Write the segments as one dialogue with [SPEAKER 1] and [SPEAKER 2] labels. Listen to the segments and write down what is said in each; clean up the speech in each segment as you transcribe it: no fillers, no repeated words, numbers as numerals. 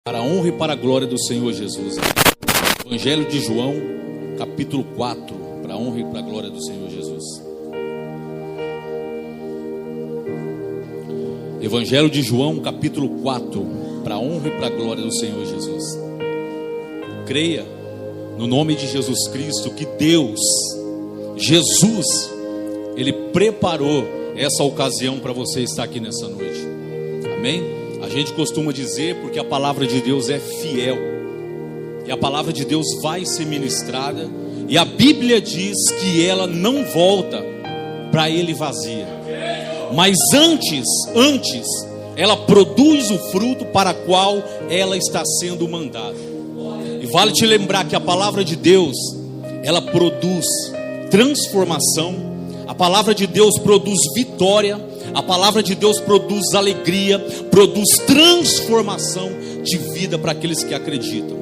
[SPEAKER 1] Para a honra e para a glória do Senhor Jesus. Evangelho de João, capítulo 4. Para a honra e para a glória do Senhor Jesus. Evangelho de João, capítulo 4. Para a honra e para a glória do Senhor Jesus. Creia no nome de Jesus Cristo que Deus, Jesus, Ele preparou essa ocasião para você estar aqui nessa noite. Amém? A gente costuma dizer porque a palavra de Deus é fiel. E a palavra de Deus vai ser ministrada. E a Bíblia diz que ela não volta para Ele vazia. Mas antes, ela produz o fruto para o qual ela está sendo mandada. E vale te lembrar que a palavra de Deus, ela produz transformação. A palavra de Deus produz vitória. A palavra de Deus produz alegria, produz transformação de vida para aqueles que acreditam.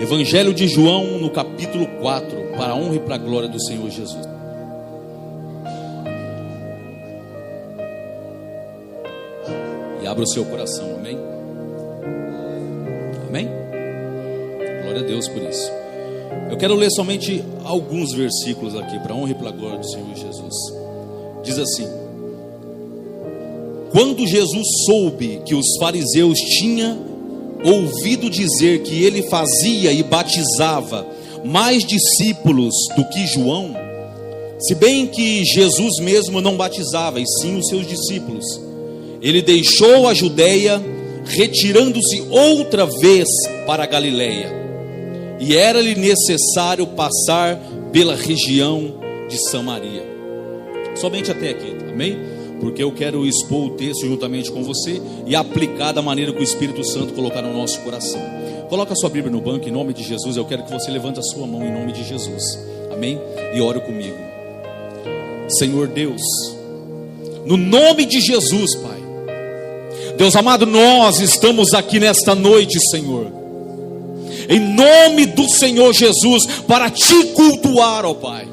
[SPEAKER 1] Evangelho de João, no capítulo 4, para a honra e para a glória do Senhor Jesus. E abra o seu coração, amém? Amém? Glória a Deus por isso. Eu quero ler somente alguns versículos aqui, para a honra e para a glória do Senhor Jesus. Diz assim: quando Jesus soube que os fariseus tinham ouvido dizer que ele fazia e batizava mais discípulos do que João, se bem que Jesus mesmo não batizava, e sim os seus discípulos, ele deixou a Judeia, retirando-se outra vez para a Galileia, e era-lhe necessário passar pela região de Samaria. Somente até aqui, amém? Porque eu quero expor o texto juntamente com você e aplicar da maneira que o Espírito Santo colocar no nosso coração. Coloca a sua Bíblia no banco em nome de Jesus. Eu quero que você levante a sua mão em nome de Jesus, amém? E ore comigo. Senhor Deus, no nome de Jesus, Pai, Deus amado, nós estamos aqui nesta noite, Senhor, em nome do Senhor Jesus, para te cultuar, ó Pai.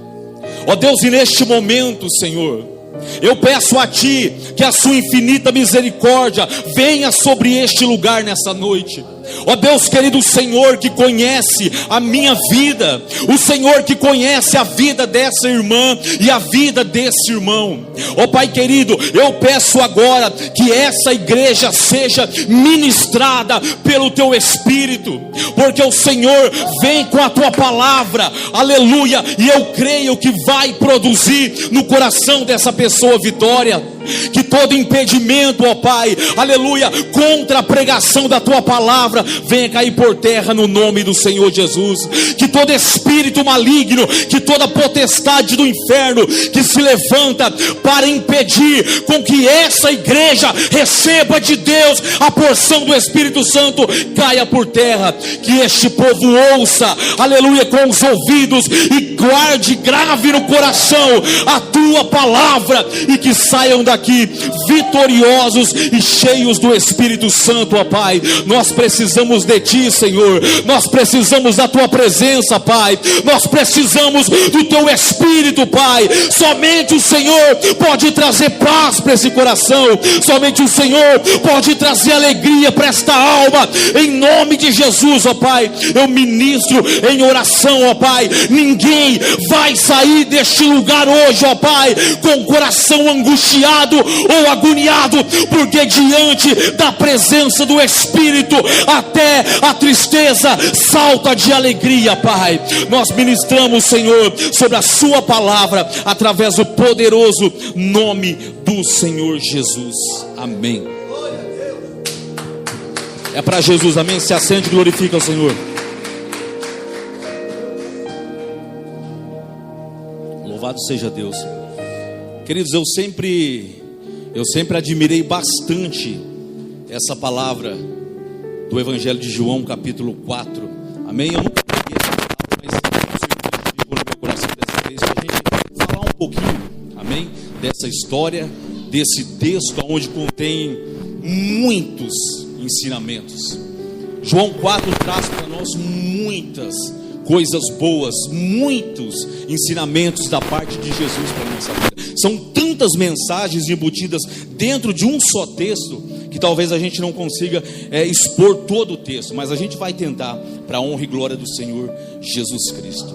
[SPEAKER 1] Ó Deus, e neste momento, Senhor, eu peço a Ti que a Sua infinita misericórdia venha sobre este lugar nessa noite. Ó Deus querido, Senhor que conhece a minha vida, o Senhor que conhece a vida dessa irmã e a vida desse irmão. Ó Pai querido, eu peço agora que essa igreja seja ministrada pelo Teu Espírito, porque o Senhor vem com a Tua palavra, aleluia, e eu creio que vai produzir no coração dessa pessoa vitória. Que todo impedimento, ó Pai, aleluia, contra a pregação da Tua palavra venha cair por terra no nome do Senhor Jesus. Que todo espírito maligno, que toda potestade do inferno que se levanta para impedir com que essa igreja receba de Deus a porção do Espírito Santo, caia por terra. Que este povo ouça, aleluia, com os ouvidos e guarde, grave no coração a Tua palavra, e que saiam daqui vitoriosos e cheios do Espírito Santo, ó Pai. Nós precisamos de Ti, Senhor. Nós precisamos da Tua presença, Pai. Nós precisamos do Teu Espírito, Pai. Somente o Senhor pode trazer paz para esse coração. Somente o Senhor pode trazer alegria para esta alma. Em nome de Jesus, ó Pai, eu ministro em oração, ó Pai. Ninguém vai sair deste lugar hoje, ó Pai, com o coração angustiado ou agoniado, porque diante da presença do Espírito até a tristeza salta de alegria, Pai. Nós ministramos, Senhor, sobre a Sua palavra através do poderoso nome do Senhor Jesus, amém. É para Jesus, amém? Se assente e glorifica o Senhor. Louvado seja Deus. Queridos, eu sempre admirei bastante essa palavra do Evangelho de João, capítulo 4, amém? Eu nunca peguei essa palavra, mas Deus ficou no meu coração dessa vez, para a gente falar um pouquinho, amém? Dessa história, desse texto, onde contém muitos ensinamentos. João 4 traz para nós muitas coisas boas, muitos ensinamentos da parte de Jesus para a nossa vida. São tantas mensagens embutidas dentro de um só texto, que talvez a gente não consiga expor todo o texto, mas a gente vai tentar, para a honra e glória do Senhor Jesus Cristo.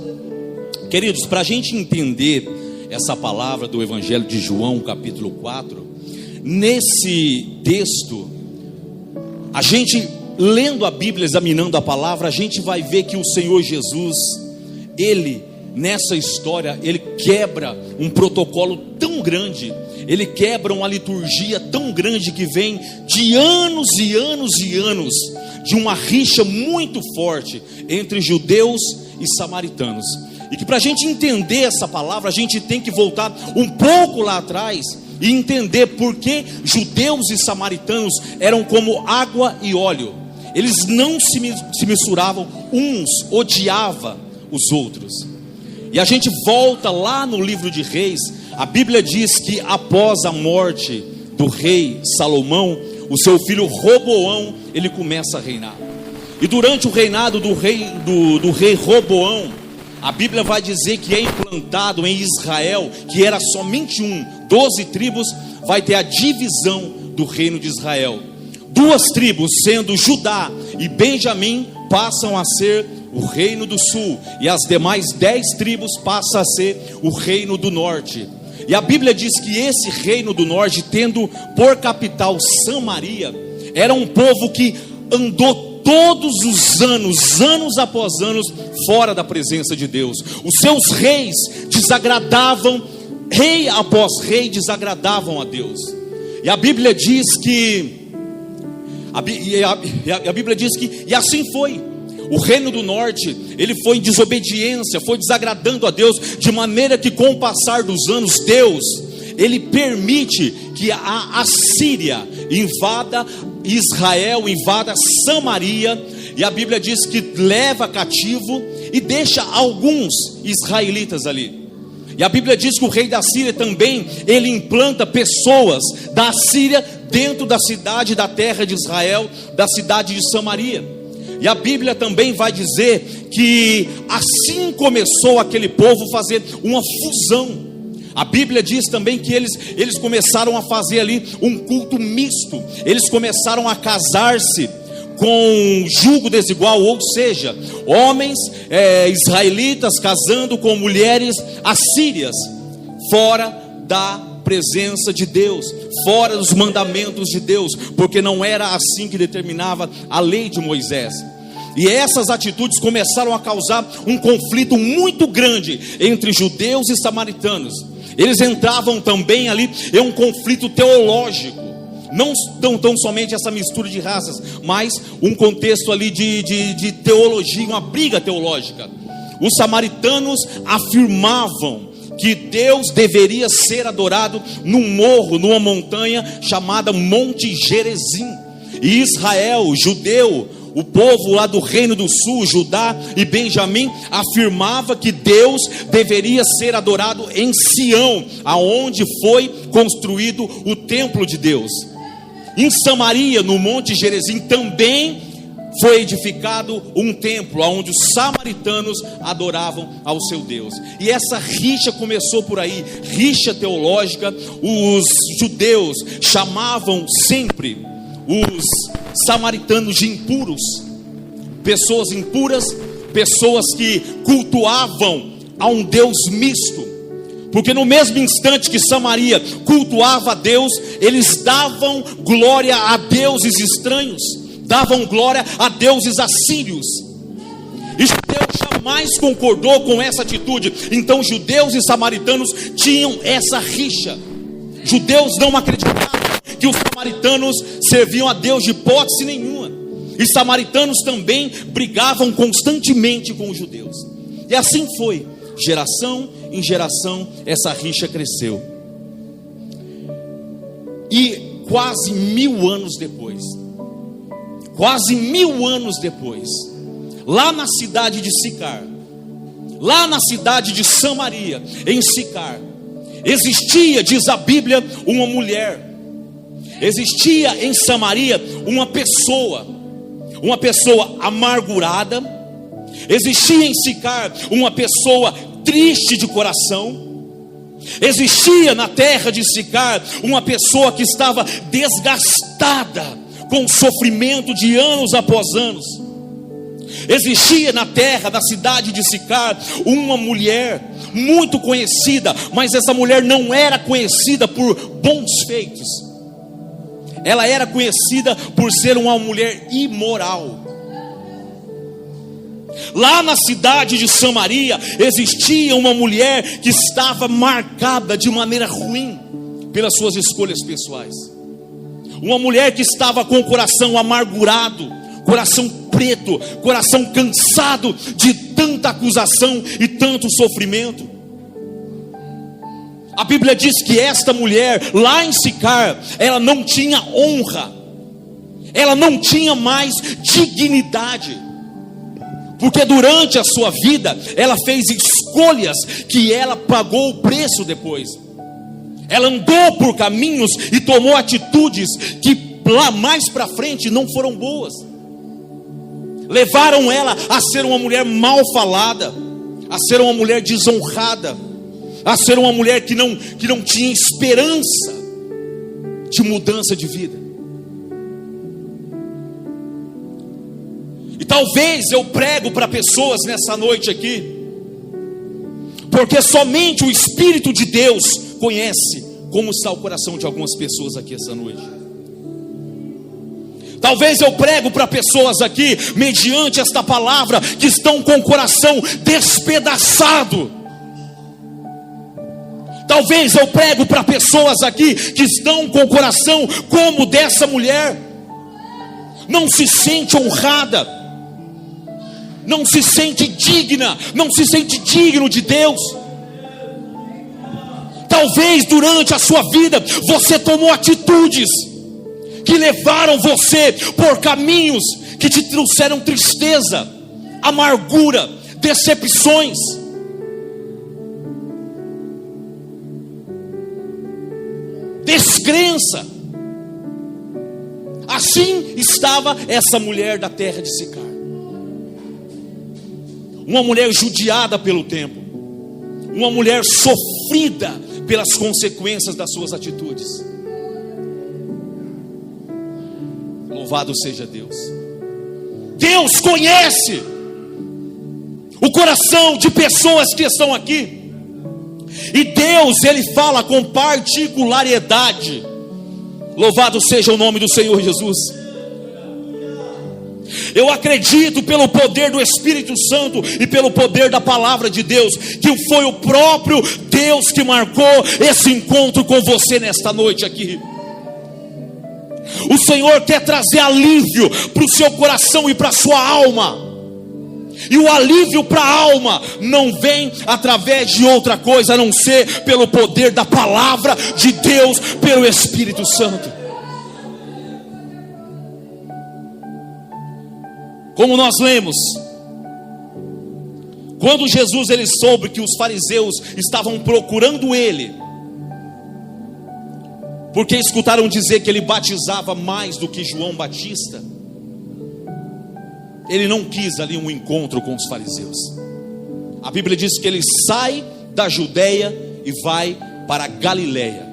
[SPEAKER 1] Queridos, para a gente entender essa palavra do Evangelho de João, capítulo 4, nesse texto, a gente lendo a Bíblia, examinando a palavra, a gente vai ver que o Senhor Jesus, Ele, nessa história, Ele quebra um protocolo tão grande, Ele quebra uma liturgia tão grande que vem de anos e anos e anos, de uma rixa muito forte entre judeus e samaritanos. E que para a gente entender essa palavra, a gente tem que voltar um pouco lá atrás e entender por que judeus e samaritanos eram como água e óleo. Eles não se misturavam, uns odiavam os outros. E a gente volta lá no livro de Reis. A Bíblia diz que após a morte do rei Salomão, o seu filho Roboão, ele começa a reinar. E durante o reinado do rei Roboão, a Bíblia vai dizer que é implantado em Israel, que era somente 12 tribos, vai ter a divisão do reino de Israel. 2 tribos, sendo Judá e Benjamim, passam a ser o reino do sul, e as demais 10 tribos passam a ser o reino do norte. E a Bíblia diz que esse reino do norte, tendo por capital Samaria, era um povo que andou todos os anos, anos após anos, fora da presença de Deus. Os seus reis desagradavam, rei após rei desagradavam a Deus. E a Bíblia diz que a Bíblia diz que, e assim foi. O reino do norte, ele foi em desobediência, foi desagradando a Deus, de maneira que com o passar dos anos, Deus, ele permite que a Assíria invada Israel, invada Samaria, e a Bíblia diz que leva cativo e deixa alguns israelitas ali. E a Bíblia diz que o rei da Síria também, ele implanta pessoas da Síria dentro da cidade, da terra de Israel, da cidade de Samaria. E a Bíblia também vai dizer que assim começou aquele povo a fazer uma fusão. A Bíblia diz também que eles começaram a fazer ali um culto misto. Eles começaram a casar-se com julgo desigual, ou seja, homens israelitas casando com mulheres assírias, fora da presença de Deus, fora dos mandamentos de Deus, porque não era assim que determinava a lei de Moisés. E essas atitudes começaram a causar um conflito muito grande entre judeus e samaritanos. Eles entravam também ali em um conflito teológico, não tão somente essa mistura de raças, mas um contexto ali de teologia, uma briga teológica. Os samaritanos afirmavam que Deus deveria ser adorado num morro, numa montanha chamada Monte Gerizim. E Israel, judeu, o povo lá do reino do sul, Judá e Benjamim, afirmava que Deus deveria ser adorado em Sião, aonde foi construído o templo de Deus. Em Samaria, no Monte Gerizim, também foi edificado um templo onde os samaritanos adoravam ao seu Deus. E essa rixa começou por aí, rixa teológica. Os judeus chamavam sempre os samaritanos de impuros, pessoas impuras, pessoas que cultuavam a um Deus misto. Porque no mesmo instante que Samaria cultuava a Deus, eles davam glória a deuses estranhos, davam glória a deuses assírios. E judeu jamais concordou com essa atitude. Então judeus e samaritanos tinham essa rixa. Judeus não acreditavam que os samaritanos serviam a Deus de hipótese nenhuma. E samaritanos também brigavam constantemente com os judeus. E assim foi, geração em geração, essa rixa cresceu. E quase 1000 anos depois, lá na cidade de Sicar, lá na cidade de Samaria, em Sicar, existia, diz a Bíblia, uma mulher. Existia em Samaria uma pessoa amargurada. Existia em Sicar uma pessoa triste de coração. Existia na terra de Sicar uma pessoa que estava desgastada com o sofrimento de anos após anos. Existia na terra da cidade de Sicar uma mulher muito conhecida, mas essa mulher não era conhecida por bons feitos. Ela era conhecida por ser uma mulher imoral. Lá na cidade de Samaria existia uma mulher que estava marcada de maneira ruim pelas suas escolhas pessoais. Uma mulher que estava com o coração amargurado, coração preto, coração cansado de tanta acusação e tanto sofrimento. A Bíblia diz que esta mulher lá em Sicar, ela não tinha honra, ela não tinha mais dignidade, porque durante a sua vida ela fez escolhas que ela pagou o preço depois. Ela andou por caminhos e tomou atitudes que lá mais para frente não foram boas. Levaram ela a ser uma mulher mal falada, a ser uma mulher desonrada, a ser uma mulher que não tinha esperança de mudança de vida. E talvez eu prego para pessoas nessa noite aqui, porque somente o Espírito de Deus conhece como está o coração de algumas pessoas aqui essa noite. Talvez eu prego para pessoas aqui, mediante esta palavra, que estão com o coração despedaçado. Talvez eu prego para pessoas aqui que estão com o coração como dessa mulher. Não se sente honrada, não se sente digna, não se sente digno de Deus. Talvez durante a sua vida você tomou atitudes que levaram você por caminhos que te trouxeram tristeza, amargura, decepções. Descrença. Assim estava essa mulher da terra de Sicar. Uma mulher judiada pelo tempo, uma mulher sofrida pelas consequências das suas atitudes. Louvado seja Deus. Deus conhece o coração de pessoas que estão aqui. E Deus, Ele fala com particularidade. Louvado seja o nome do Senhor Jesus. Eu acredito pelo poder do Espírito Santo e pelo poder da palavra de Deus, que foi o próprio Deus que marcou esse encontro com você nesta noite aqui. O Senhor quer trazer alívio para o seu coração e para a sua alma. E o alívio para a alma não vem através de outra coisa a não ser pelo poder da palavra de Deus, pelo Espírito Santo. Como nós lemos, quando Jesus ele soube que os fariseus estavam procurando ele, porque escutaram dizer que ele batizava mais do que João Batista, ele não quis ali um encontro com os fariseus. A Bíblia diz que ele sai da Judeia e vai para a Galileia.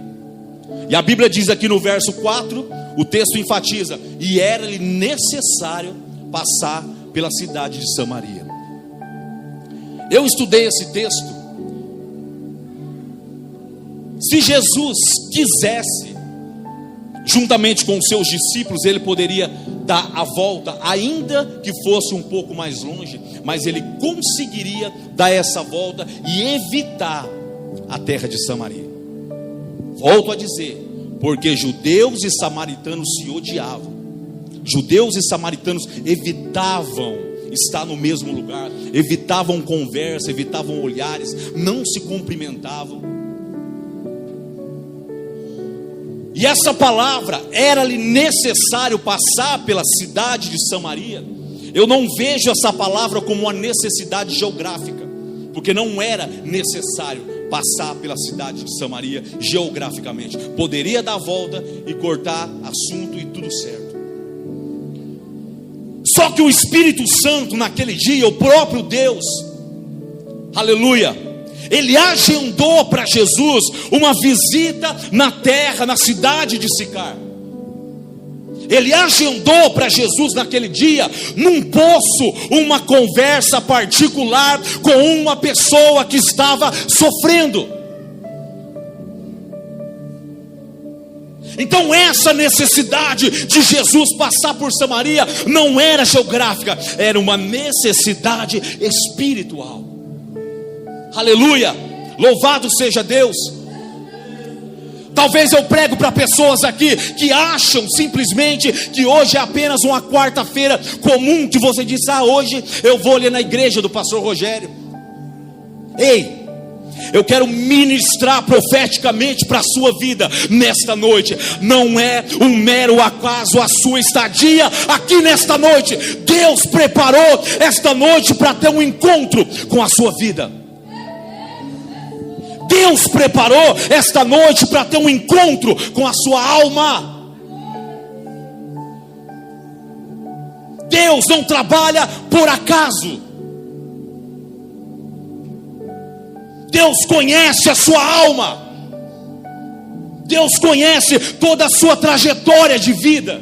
[SPEAKER 1] E a Bíblia diz aqui no verso 4, o texto enfatiza: e era-lhe necessário passar pela cidade de Samaria. Eu estudei esse texto. Se Jesus quisesse, juntamente com os seus discípulos, ele poderia dar a volta, ainda que fosse um pouco mais longe, mas ele conseguiria dar essa volta e evitar a terra de Samaria. Volto a dizer, porque judeus e samaritanos se odiavam. Judeus e samaritanos evitavam estar no mesmo lugar, evitavam conversa, evitavam olhares, não se cumprimentavam. E essa palavra, era-lhe necessário passar pela cidade de Samaria. Eu não vejo essa palavra como uma necessidade geográfica, porque não era necessário passar pela cidade de Samaria geograficamente. Poderia dar a volta e cortar assunto e tudo certo. Só que o Espírito Santo naquele dia, o próprio Deus, aleluia, Ele agendou para Jesus uma visita na terra, na cidade de Sicar. Ele agendou para Jesus naquele dia, num poço, uma conversa particular com uma pessoa que estava sofrendo. Então essa necessidade de Jesus passar por Samaria não era geográfica, era uma necessidade espiritual. Aleluia, louvado seja Deus. Talvez eu prego para pessoas aqui que acham simplesmente que hoje é apenas uma quarta-feira comum, que você diz, hoje eu vou ali na igreja do pastor Rogério. Ei, eu quero ministrar profeticamente para a sua vida nesta noite. Não é um mero acaso a sua estadia aqui nesta noite. Deus preparou esta noite para ter um encontro com a sua vida. Deus preparou esta noite para ter um encontro com a sua alma. Deus não trabalha por acaso. Deus conhece a sua alma. Deus conhece toda a sua trajetória de vida.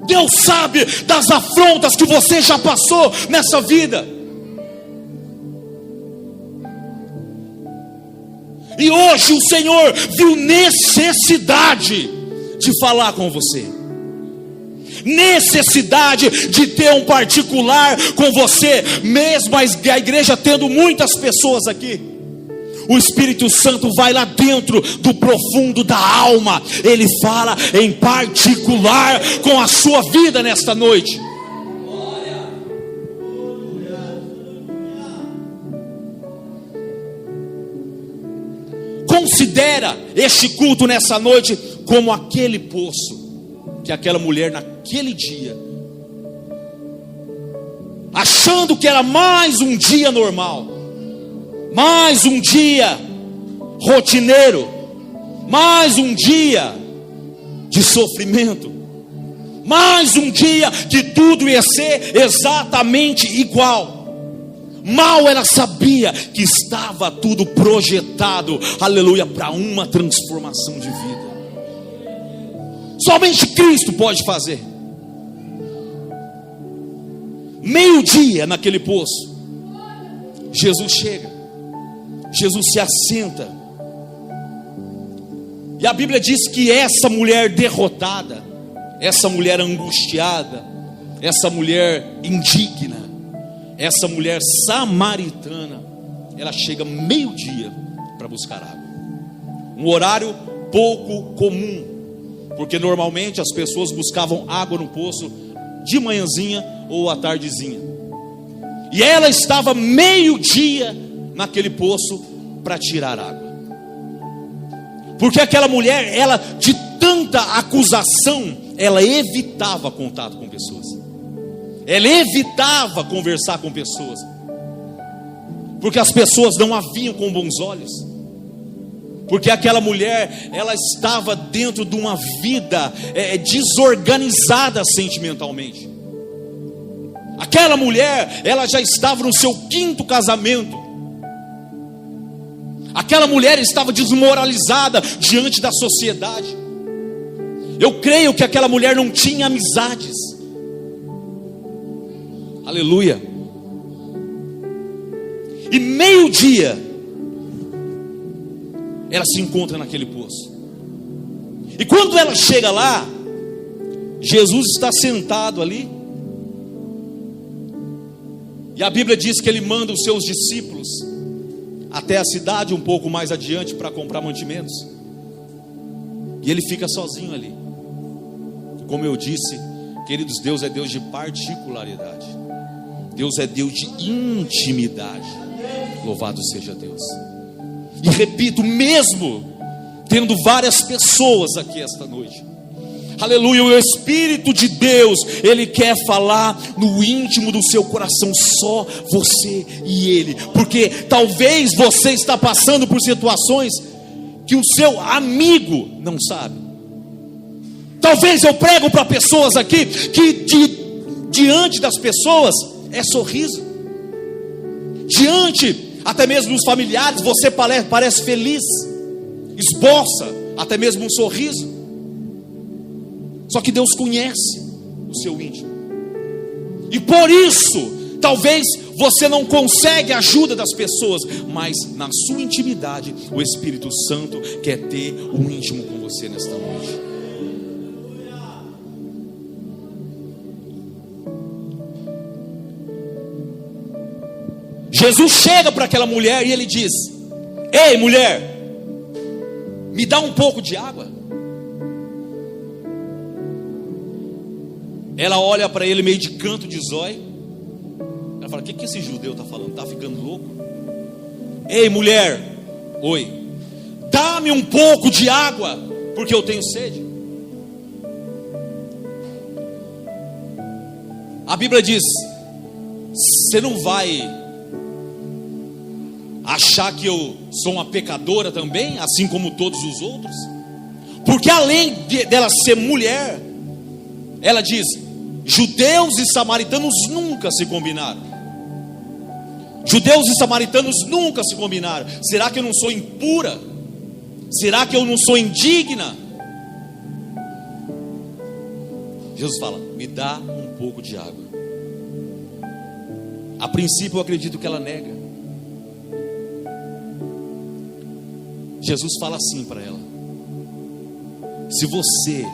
[SPEAKER 1] Deus sabe das afrontas que você já passou nessa vida. E hoje o Senhor viu necessidade de falar com você, necessidade de ter um particular com você, mesmo a igreja tendo muitas pessoas aqui. O Espírito Santo vai lá dentro do profundo da alma, Ele fala em particular com a sua vida nesta noite. Considera este culto nessa noite como aquele poço que aquela mulher naquele dia, achando que era mais um dia normal, mais um dia rotineiro, mais um dia de sofrimento, mais um dia que tudo ia ser exatamente igual. Mal ela sabia que estava tudo projetado, aleluia, para uma transformação de vida. Somente Cristo pode fazer. Meio-dia naquele poço, Jesus chega, Jesus se assenta, e a Bíblia diz que essa mulher derrotada, essa mulher angustiada, essa mulher indigna, essa mulher samaritana, ela chega meio-dia para buscar água. Um horário pouco comum, porque normalmente as pessoas buscavam água no poço de manhãzinha ou à tardezinha. E ela estava meio-dia naquele poço para tirar água. Porque aquela mulher, ela de tanta acusação, ela evitava contato com pessoas. Ela evitava conversar com pessoas, porque as pessoas não a viam com bons olhos. Porque aquela mulher, ela estava dentro de uma vida desorganizada sentimentalmente. Aquela mulher, ela já estava no seu 5º casamento. Aquela mulher estava desmoralizada diante da sociedade. Eu creio que aquela mulher não tinha amizades. Aleluia. E meio-dia ela se encontra naquele poço. E quando ela chega lá, Jesus está sentado ali. E a Bíblia diz que ele manda os seus discípulos até a cidade um pouco mais adiante para comprar mantimentos. E ele fica sozinho ali. Como eu disse, queridos, Deus é Deus de particularidade. Deus é Deus de intimidade. Louvado seja Deus. E repito, mesmo tendo várias pessoas aqui esta noite, aleluia, o Espírito de Deus, Ele quer falar no íntimo do seu coração, só você e Ele. Porque talvez você está passando por situações que o seu amigo não sabe. Talvez eu prego para pessoas aqui que diante das pessoas é sorriso, diante até mesmo nos familiares, você parece feliz, esboça até mesmo um sorriso. Só que Deus conhece o seu íntimo, e por isso, talvez você não consegue a ajuda das pessoas, mas na sua intimidade, o Espírito Santo quer ter um íntimo com você nesta noite. Jesus chega para aquela mulher e ele diz: ei, mulher, me dá um pouco de água. Ela olha para ele meio de canto de zóio. Ela fala: o que esse judeu está falando? Está ficando louco? Ei, mulher, oi, dá-me um pouco de água, porque eu tenho sede. A Bíblia diz: você não vai achar que eu sou uma pecadora também, assim como todos os outros? Porque além dela ser mulher, ela diz: judeus e samaritanos nunca se combinaram. Judeus e samaritanos nunca se combinaram. Será que eu não sou impura? Será que eu não sou indigna? Jesus fala: me dá um pouco de água. A princípio eu acredito que ela nega. Jesus fala assim para ela: se você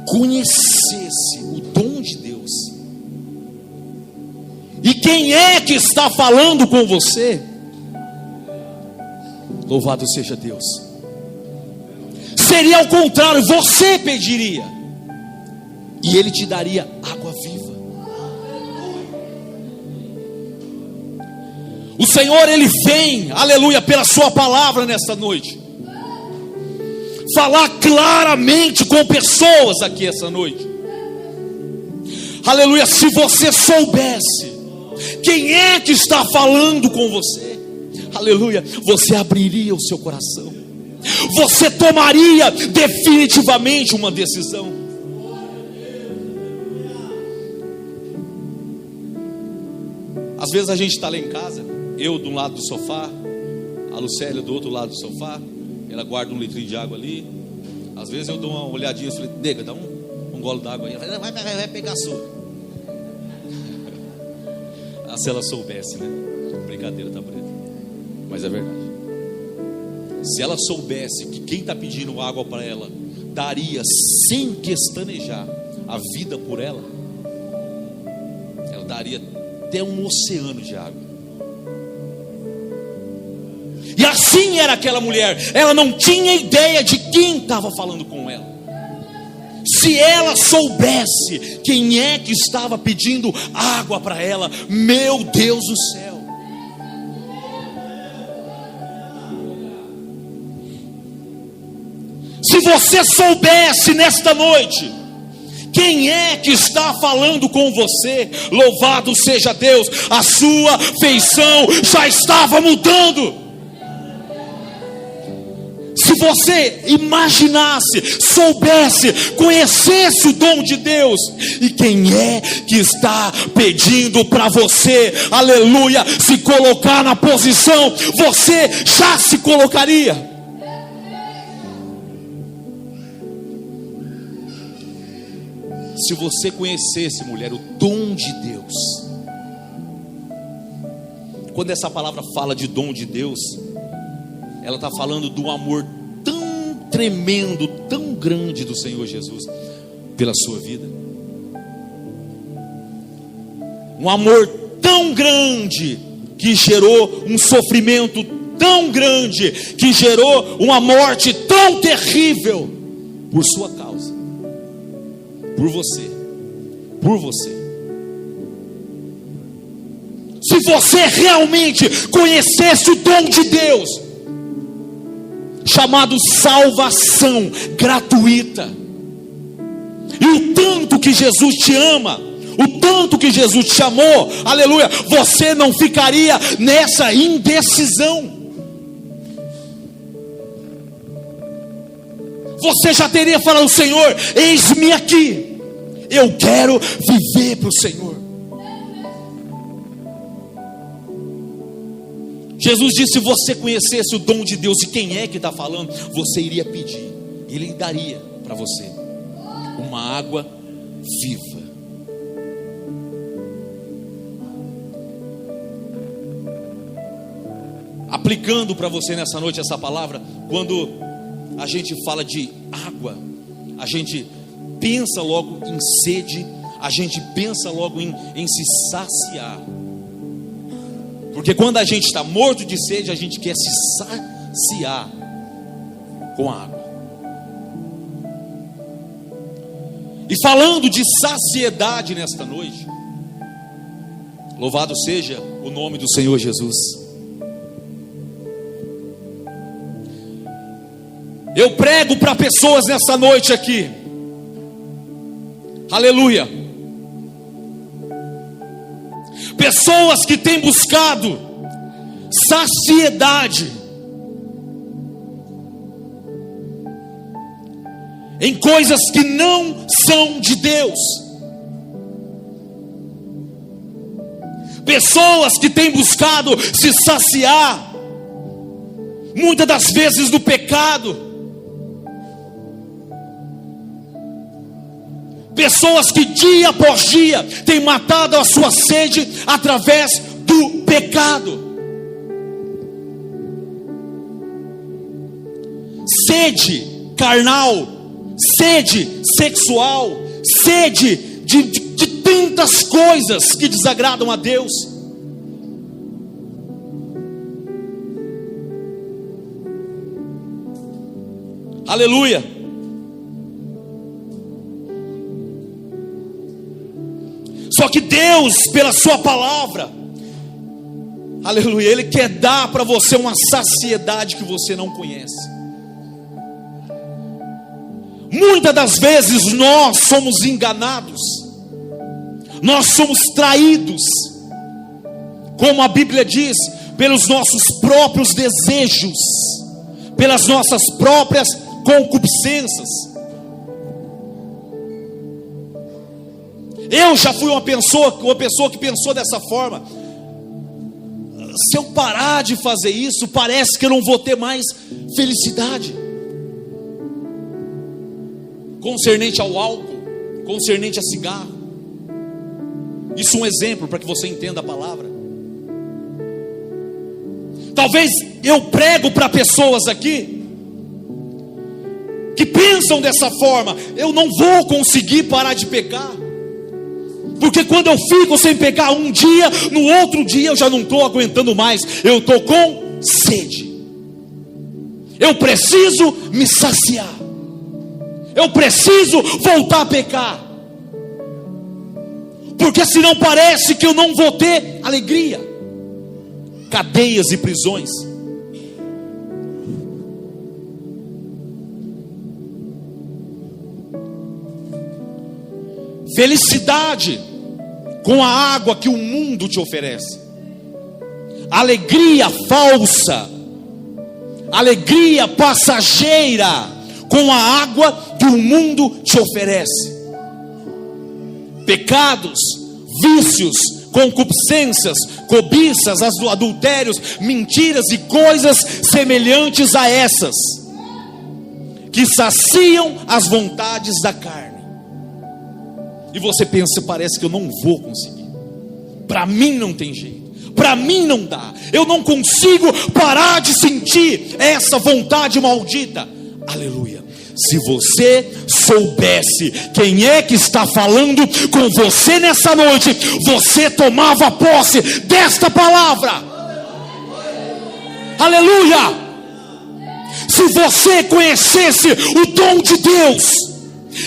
[SPEAKER 1] conhecesse o dom de Deus, e quem é que está falando com você, louvado seja Deus. Seria ao contrário, você pediria e Ele te daria água viva. O Senhor, Ele vem, aleluia, pela sua palavra nesta noite, falar claramente com pessoas aqui essa noite. Aleluia, se você soubesse quem é que está falando com você, aleluia, você abriria o seu coração, você tomaria definitivamente uma decisão. Às vezes a gente está lá em casa, eu de um lado do sofá, a Lucélia do outro lado do sofá, ela guarda um litrinho de água ali. Às vezes eu dou uma olhadinha e falei: nega, dá um gole d'água aí. Ela vai pegar a sua. Ah, se ela soubesse, né? Brincadeira, tá, Breta? Mas é verdade. Se ela soubesse que quem está pedindo água para ela daria, sem questanejar, a vida por ela, ela daria até um oceano de água. E assim era aquela mulher. Ela não tinha ideia de quem estava falando com ela. Se ela soubesse quem é que estava pedindo água para ela, meu Deus do céu. Se você soubesse nesta noite quem é que está falando com você, louvado seja Deus, a sua feição já estava mudando. Se você imaginasse, soubesse, conhecesse o dom de Deus, e quem é que está pedindo para você, aleluia, se colocar na posição, você já se colocaria. Se você conhecesse, mulher, o dom de Deus. Quando essa palavra fala de dom de Deus, ela está falando do amor tão tremendo, tão grande do Senhor Jesus pela sua vida. Um amor tão grande que gerou um sofrimento tão grande, que gerou uma morte tão terrível por sua causa, por você, por você. Se você realmente conhecesse o dom de Deus, chamado salvação gratuita, e o tanto que Jesus te ama, o tanto que Jesus te amou, aleluia, você não ficaria nessa indecisão. Você já teria falado: Senhor, eis-me aqui, eu quero viver para o Senhor. Jesus disse: se você conhecesse o dom de Deus e quem é que está falando, você iria pedir, Ele daria para você uma água viva. Aplicando para você nessa noite essa palavra, quando a gente fala de água, a gente pensa logo em sede, a gente pensa logo em se saciar. Porque quando a gente está morto de sede, a gente quer se saciar com a água. E falando de saciedade nesta noite, louvado seja o nome do Senhor Jesus. Eu prego para pessoas nessa noite aqui, aleluia, pessoas que têm buscado saciedade em coisas que não são de Deus, pessoas que têm buscado se saciar, muitas das vezes do pecado, pessoas que dia após dia têm matado a sua sede através do pecado. Sede carnal, sede sexual, sede de tantas coisas que desagradam a Deus. Aleluia. Só que Deus, pela sua palavra, aleluia, Ele quer dar para você uma saciedade que você não conhece. Muitas das vezes nós somos enganados, nós somos traídos, como a Bíblia diz, pelos nossos próprios desejos, pelas nossas próprias concupiscências. Eu já fui uma pessoa que pensou dessa forma: se eu parar de fazer isso, parece que eu não vou ter mais felicidade. Concernente ao álcool, concernente a cigarro. Isso é um exemplo para que você entenda a palavra. Talvez eu prego para pessoas aqui que pensam dessa forma: eu não vou conseguir parar de pecar, porque quando eu fico sem pecar um dia, no outro dia eu já não estou aguentando mais, eu estou com sede, eu preciso me saciar, eu preciso voltar a pecar, porque senão parece que eu não vou ter alegria. Cadeias e prisões. Felicidade com a água que o mundo te oferece. Alegria falsa, alegria passageira com a água que o mundo te oferece. Pecados, vícios, concupiscências, cobiças, adultérios, mentiras e coisas semelhantes a essas, que saciam as vontades da carne. E você pensa: parece que eu não vou conseguir, para mim não tem jeito, para mim não dá, eu não consigo parar de sentir essa vontade maldita. Aleluia. Se você soubesse quem é que está falando com você nessa noite, você tomava posse desta palavra. Aleluia. Se você conhecesse o dom de Deus,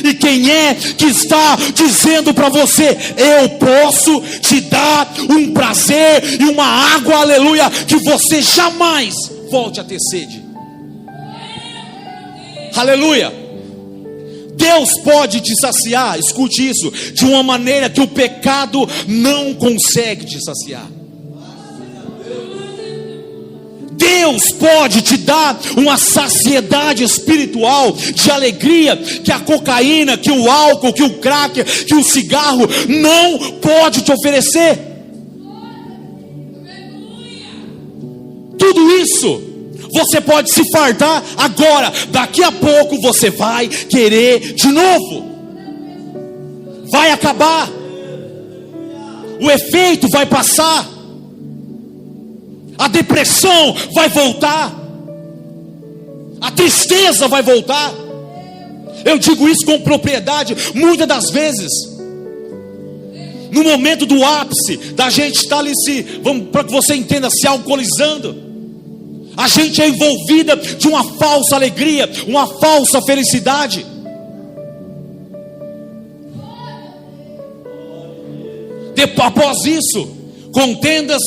[SPEAKER 1] e quem é que está dizendo para você: eu posso te dar um prazer e uma água, aleluia, que você jamais volte a ter sede. Aleluia. Deus pode te saciar, escute isso, de uma maneira que o pecado não consegue te saciar. Deus pode te dar uma saciedade espiritual, de alegria, que a cocaína, que o álcool, que o crack, que o cigarro não pode te oferecer. tudo isso você pode se fartar agora. Daqui a pouco você vai querer de novo. Vai acabar. O efeito vai passar. A depressão vai voltar. A tristeza vai voltar. Eu digo isso com propriedade. Muitas das vezes, no momento do ápice, da gente estar ali para que você entenda, se alcoolizando, a gente é envolvida de uma falsa alegria, uma falsa felicidade. Após isso, contendas,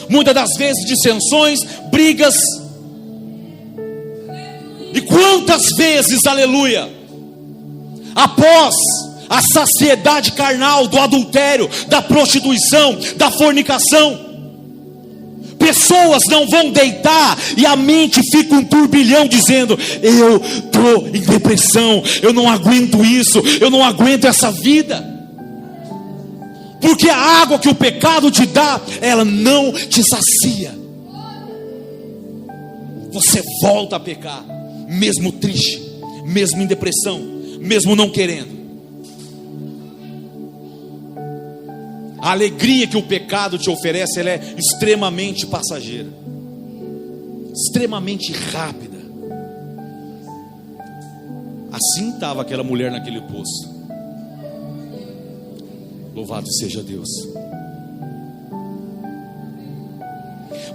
[SPEAKER 1] muitas das vezes dissensões, brigas. E quantas vezes, aleluia, após a saciedade carnal do adultério, da prostituição, da fornicação, pessoas não vão deitar e a mente fica um turbilhão dizendo: eu estou em depressão, eu não aguento isso, eu não aguento essa vida. Porque a água que o pecado te dá, ela não te sacia. Você volta a pecar, mesmo triste, mesmo em depressão, mesmo não querendo. A alegria que o pecado te oferece, ela é extremamente passageira, extremamente rápida. Assim estava aquela mulher naquele poço. Louvado seja Deus.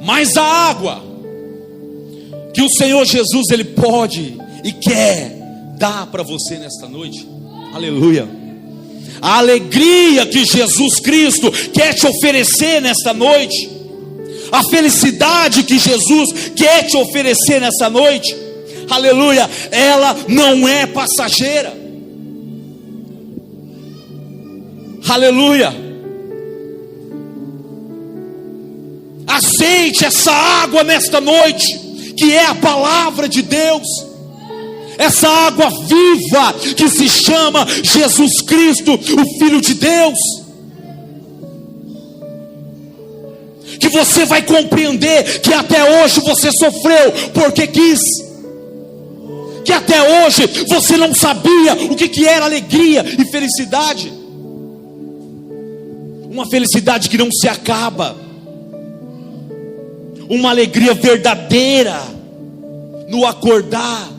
[SPEAKER 1] Mas a água que o Senhor Jesus, Ele pode e quer dar para você nesta noite, aleluia, a alegria que Jesus Cristo quer te oferecer nesta noite, a felicidade que Jesus quer te oferecer nessa noite, aleluia, ela não é passageira. Aleluia. Aceite essa água nesta noite, que é a palavra de Deus. Essa água viva que se chama Jesus Cristo, o Filho de Deus. Que você vai compreender que até hoje você sofreu porque quis. Que até hoje você não sabia o que era alegria e felicidade. Uma felicidade que não se acaba. Uma alegria verdadeira no acordar.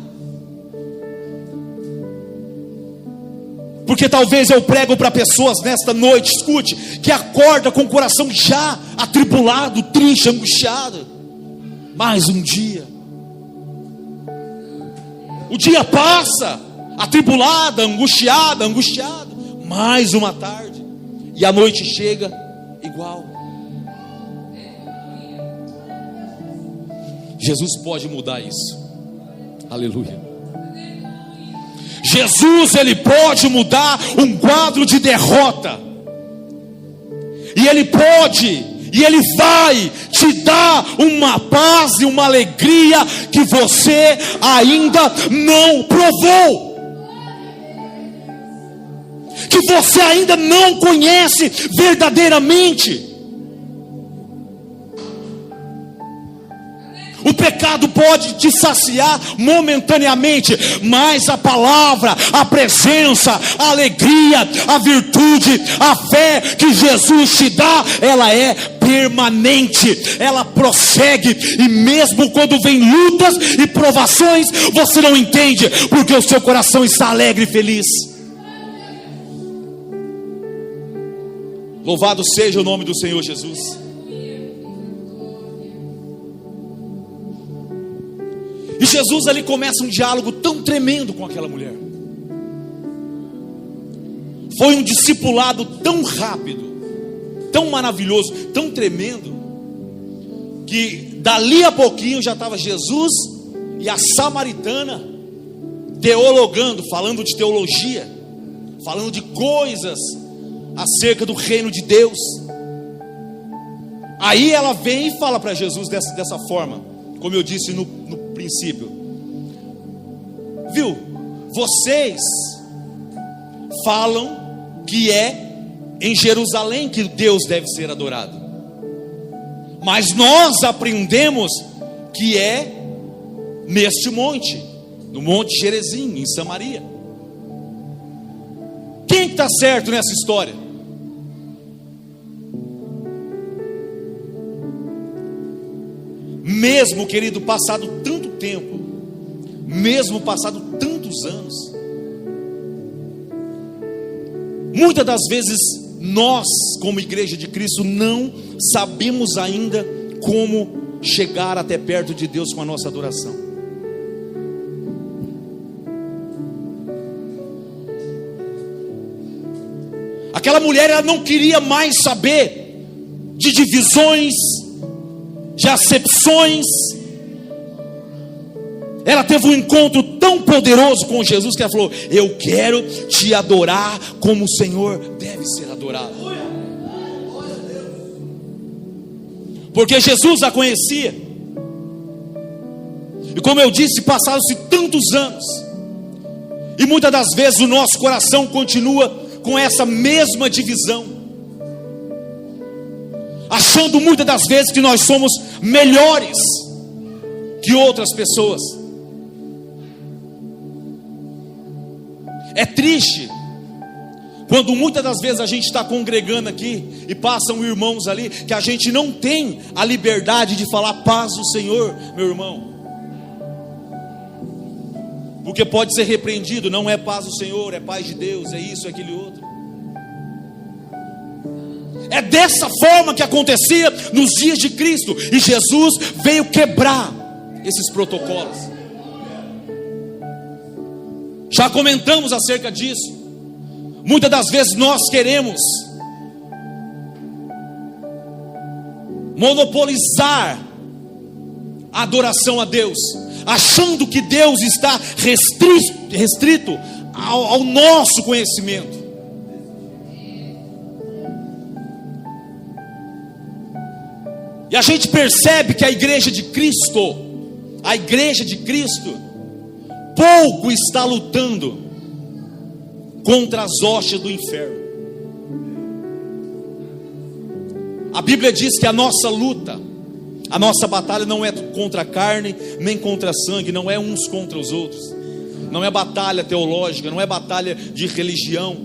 [SPEAKER 1] Porque talvez eu prego para pessoas nesta noite, escute, que acorda com o coração já atribulado, triste, angustiado. Mais um dia. O dia passa, atribulada, angustiado. Mais uma tarde. E a noite chega igual. Jesus pode mudar isso. Aleluia. Jesus, Ele pode mudar um quadro de derrota. E Ele pode, e Ele vai te dar uma paz e uma alegria que você ainda não provou. Que você ainda não conhece verdadeiramente. O pecado pode te saciar momentaneamente, mas a palavra, a presença, a alegria, a virtude, a fé que Jesus te dá, ela é permanente, ela prossegue. E mesmo quando vem lutas e provações, você não entende, porque o seu coração está alegre e feliz. Louvado seja o nome do Senhor Jesus. E Jesus ali começa um diálogo tão tremendo com aquela mulher. Foi um discipulado tão rápido, tão maravilhoso, tão tremendo, que dali a pouquinho já estava Jesus e a samaritana teologando, falando de teologia, falando de coisas acerca do reino de Deus. Aí ela vem e fala para Jesus dessa forma, como eu disse no princípio: viu, vocês falam que é em Jerusalém que Deus deve ser adorado. Mas nós aprendemos que é neste monte, no Monte Gerizim, em Samaria. Quem está certo nessa história? Mesmo, querido, passado tanto tempo, mesmo passado tantos anos, muitas das vezes nós, como igreja de Cristo, não sabemos ainda como chegar até perto de Deus com a nossa adoração. Aquela mulher, ela não queria mais saber de divisões, de acepções. Ela teve um encontro tão poderoso com Jesus que ela falou: eu quero te adorar como o Senhor deve ser adorado. Porque Jesus a conhecia. E como eu disse, passaram-se tantos anos, e muitas das vezes o nosso coração continua com essa mesma divisão, achando muitas das vezes que nós somos melhores que outras pessoas. É triste quando muitas das vezes a gente está congregando aqui e passam irmãos ali, que a gente não tem a liberdade de falar paz do Senhor, meu irmão, porque pode ser repreendido. Não é paz do Senhor, é paz de Deus, é isso, é aquele outro. É dessa forma que acontecia nos dias de Cristo, e Jesus veio quebrar esses protocolos. Já comentamos acerca disso. Muitas das vezes nós queremos monopolizar a adoração a Deus, achando que Deus está restrito ao nosso conhecimento. E a gente percebe que a igreja de Cristo, pouco está lutando contra as hostes do inferno. A Bíblia diz que a nossa luta, a nossa batalha não é contra a carne, nem contra a sangue, não é uns contra os outros. Não é batalha teológica, não é batalha de religião,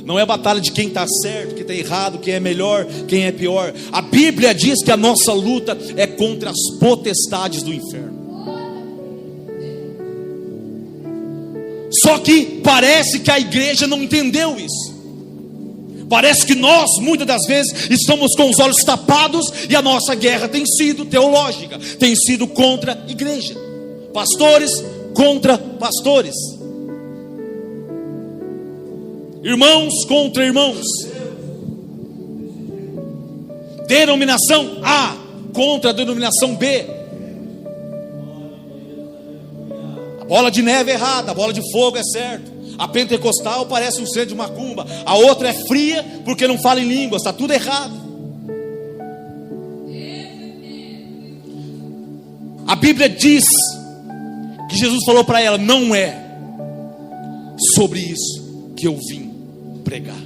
[SPEAKER 1] não é batalha de quem está certo, quem está errado, quem é melhor, quem é pior. A Bíblia diz que a nossa luta é contra as potestades do inferno. Só que parece que a igreja não entendeu isso. Parece que nós, muitas das vezes, estamos com os olhos tapados, e a nossa guerra tem sido teológica, tem sido contra a igreja, pastores contra pastores, irmãos contra irmãos, denominação A contra a denominação B. A bola de neve é errada, a bola de fogo é certo. A pentecostal parece um centro de macumba, a outra é fria porque não fala em línguas, está tudo errado. A Bíblia diz que Jesus falou para ela: não é sobre isso que eu vim pregar.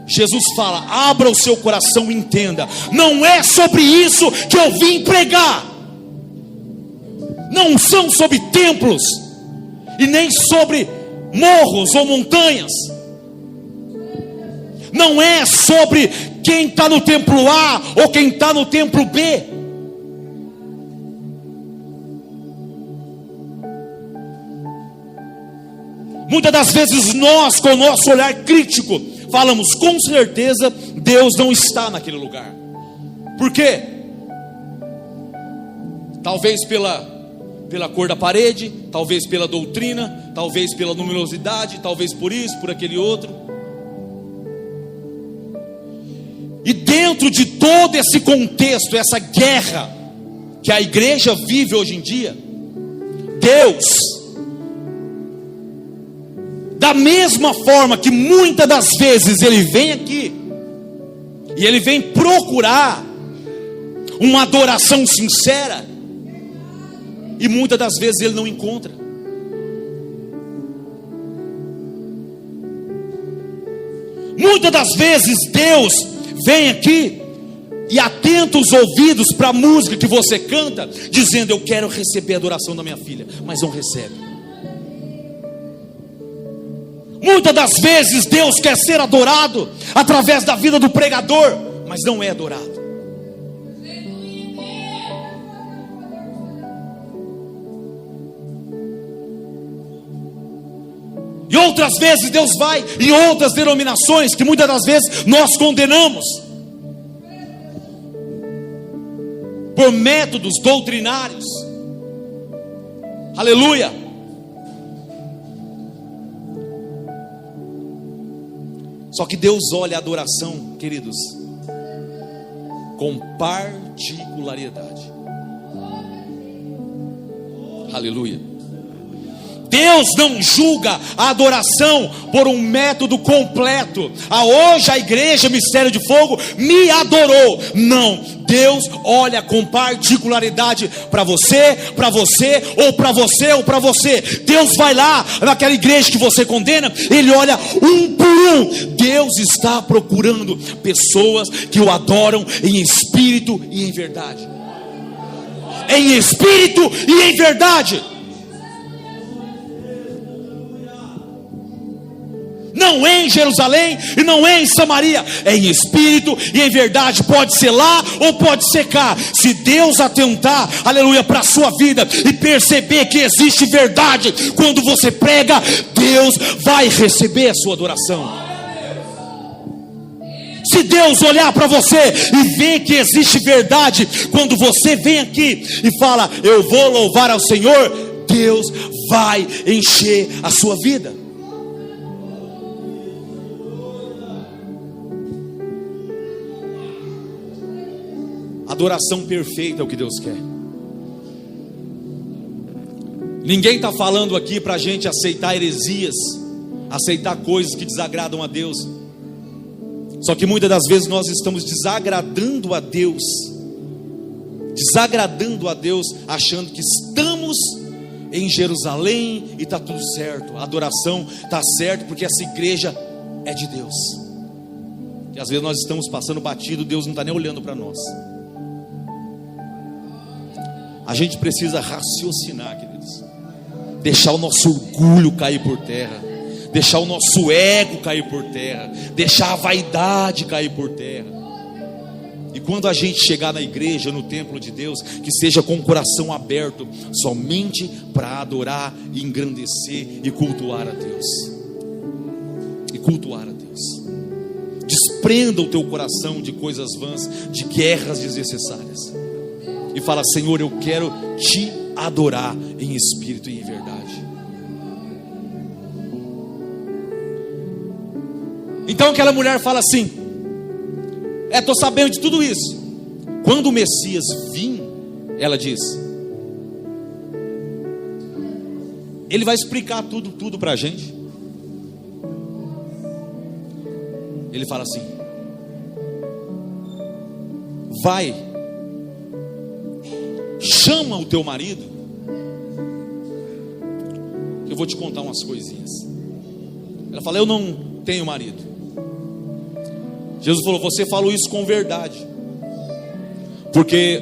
[SPEAKER 1] Jesus fala: abra o seu coração e entenda, não é sobre isso que eu vim pregar. Não são sobre templos, e nem sobre morros ou montanhas. Não é sobre quem está no templo A ou quem está no templo B. Muitas das vezes nós, com o nosso olhar crítico, falamos: com certeza Deus não está naquele lugar. Por quê? Talvez pela cor da parede, talvez pela doutrina, talvez pela numerosidade, talvez por isso, por aquele outro. E dentro de todo esse contexto, essa guerra que a igreja vive hoje em dia, Deus, da mesma forma que muitas das vezes Ele vem aqui e Ele vem procurar uma adoração sincera, e muitas das vezes Ele não encontra. Muitas das vezes Deus vem aqui e atenta os ouvidos para a música que você canta, dizendo: eu quero receber a adoração da minha filha, mas não recebe. Muitas das vezes Deus quer ser adorado através da vida do pregador, mas não é adorado. E outras vezes Deus vai em outras denominações que muitas das vezes nós condenamos, por métodos doutrinários. Aleluia. Só que Deus olha a adoração, queridos, com particularidade. Aleluia. Deus não julga a adoração por um método completo. Hoje a igreja Mistério de Fogo me adorou. Não, Deus olha com particularidade para você, para você, ou para você, ou para você. Deus vai lá naquela igreja que você condena, Ele olha um por um. Deus está procurando pessoas que o adoram em espírito e em verdade. Em espírito e em verdade. Não é em Jerusalém e não é em Samaria, é em espírito e em verdade. Pode ser lá ou pode ser cá. Se Deus atentar, aleluia, para a sua vida e perceber que existe verdade quando você prega, Deus vai receber a sua adoração. Se Deus olhar para você e ver que existe verdade quando você vem aqui e fala: eu vou louvar ao Senhor, Deus vai encher a sua vida. Adoração perfeita é o que Deus quer. Ninguém está falando aqui para a gente aceitar heresias, aceitar coisas que desagradam a Deus. Só que muitas das vezes nós estamos desagradando a Deus, achando que estamos em Jerusalém e está tudo certo. A adoração está certo porque essa igreja é de Deus. E às vezes nós estamos passando batido, Deus não está nem olhando para nós. A gente precisa raciocinar, queridos. Deixar o nosso orgulho cair por terra. Deixar o nosso ego cair por terra. Deixar a vaidade cair por terra. E quando a gente chegar na igreja, no templo de Deus, que seja com o coração aberto, somente para adorar, engrandecer e cultuar a Deus. E cultuar a Deus. Desprenda o teu coração de coisas vãs, de guerras desnecessárias. E fala: Senhor, eu quero te adorar em espírito e em verdade. Então aquela mulher fala assim: estou sabendo de tudo isso. Quando o Messias vir, ela diz, Ele vai explicar tudo para a gente. Ele fala assim: vai, chama o teu marido, eu vou te contar umas coisinhas. Ela fala: eu não tenho marido. Jesus falou: você falou isso com verdade, porque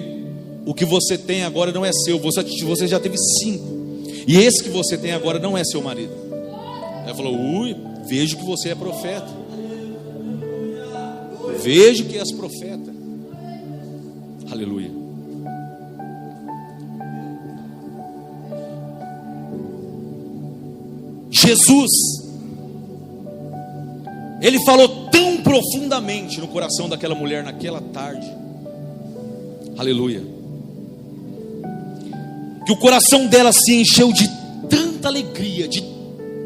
[SPEAKER 1] o que você tem agora não é seu. Você já teve 5, e esse que você tem agora não é seu marido. Ela falou: vejo que você é profeta. Vejo que és profeta. Aleluia. Jesus, Ele falou tão profundamente no coração daquela mulher naquela tarde, aleluia, que o coração dela se encheu de tanta alegria, de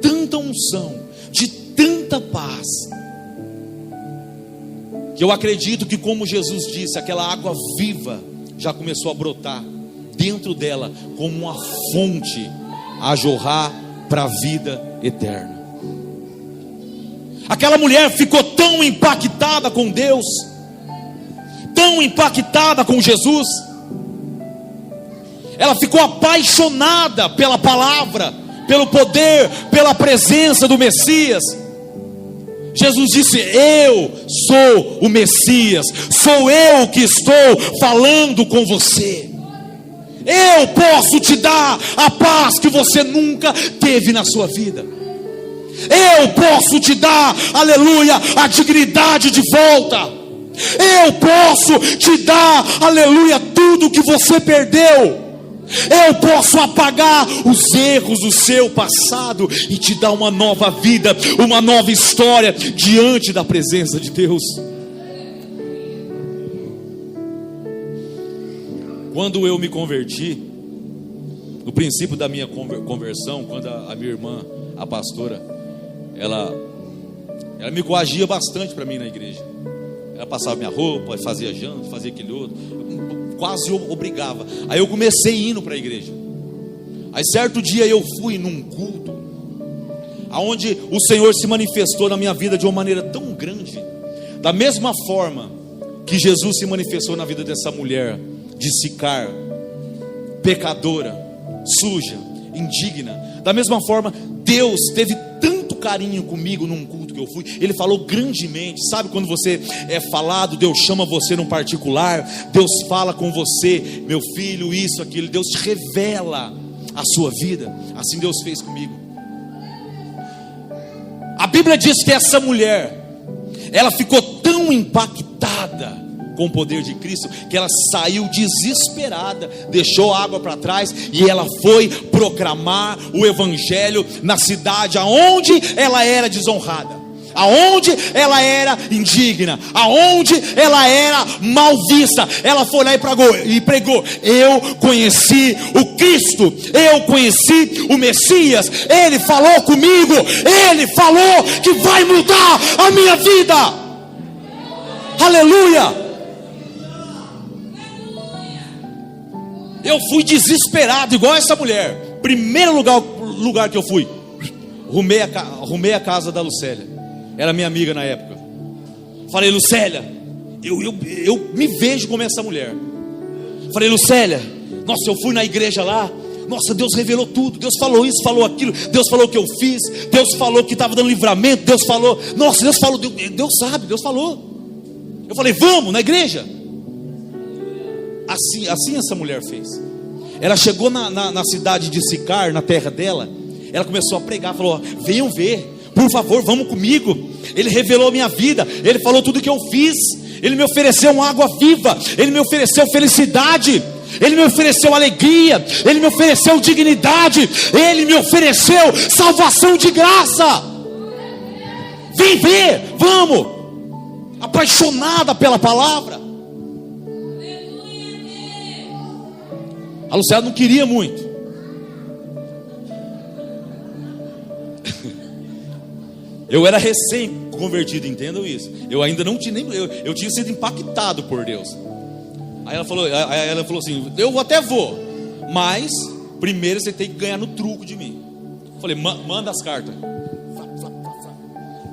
[SPEAKER 1] tanta unção, de tanta paz, que eu acredito que, como Jesus disse, aquela água viva já começou a brotar dentro dela como uma fonte a jorrar para a vida eterna. Aquela mulher ficou tão impactada com Deus, tão impactada com Jesus, ela ficou apaixonada pela palavra, pelo poder, pela presença do Messias, Jesus disse: eu sou o Messias, sou eu que estou falando com você. Eu posso te dar a paz que você nunca teve na sua vida. Eu posso te dar, aleluia, a dignidade de volta. Eu posso te dar, aleluia, tudo que você perdeu. Eu posso apagar os erros do seu passado e te dar uma nova vida, uma nova história diante da presença de Deus. Quando eu me converti, no princípio da minha conversão, quando a minha irmã, a pastora, ela me coagia bastante para mim na igreja. Ela passava minha roupa, fazia janta, fazia aquele outro, quase obrigava. Aí eu comecei indo para a igreja. Aí certo dia eu fui num culto, aonde o Senhor se manifestou na minha vida de uma maneira tão grande, da mesma forma que Jesus se manifestou na vida dessa mulher de Sicar, pecadora, suja, indigna. Da mesma forma, Deus teve tanto carinho comigo num culto que eu fui. Ele falou grandemente. Sabe quando você é falado, Deus chama você num particular, Deus fala com você: meu filho, isso, aquilo. Deus te revela a sua vida. Assim Deus fez comigo. A Bíblia diz que essa mulher, ela ficou tão impactada com o poder de Cristo, que ela saiu desesperada, deixou a água para trás e ela foi proclamar o evangelho na cidade aonde ela era desonrada, aonde ela era indigna, aonde ela era mal vista. Ela foi lá e pregou: eu conheci o Cristo, eu conheci o Messias, Ele falou comigo, Ele falou que vai mudar a minha vida. Aleluia. Eu fui desesperado, igual essa mulher. Primeiro lugar que eu fui, arrumei a casa da Lucélia. Era minha amiga na época. Falei: Lucélia, eu me vejo como essa mulher. Falei: Lucélia, nossa, eu fui na igreja lá. Nossa, Deus revelou tudo. Deus falou isso, falou aquilo. Deus falou que eu fiz. Deus falou que estava dando livramento. Deus falou. Nossa, Deus falou. Deus sabe, Deus falou. Eu falei: vamos na igreja. Assim essa mulher fez. Ela chegou na cidade de Sicar, na terra dela. Ela começou a pregar, falou: venham ver, por favor, vamos comigo. Ele revelou a minha vida, Ele falou tudo que eu fiz. Ele me ofereceu uma água viva, Ele me ofereceu felicidade, Ele me ofereceu alegria, Ele me ofereceu dignidade, Ele me ofereceu salvação de graça. Vem ver, vamos. Apaixonada pela palavra. A Lucélia não queria muito. Eu era recém-convertido, entendam isso. Eu ainda não tinha nem. Eu tinha sido impactado por Deus. Aí ela falou assim: eu até vou, mas primeiro você tem que ganhar no truco de mim. Eu falei: manda as cartas.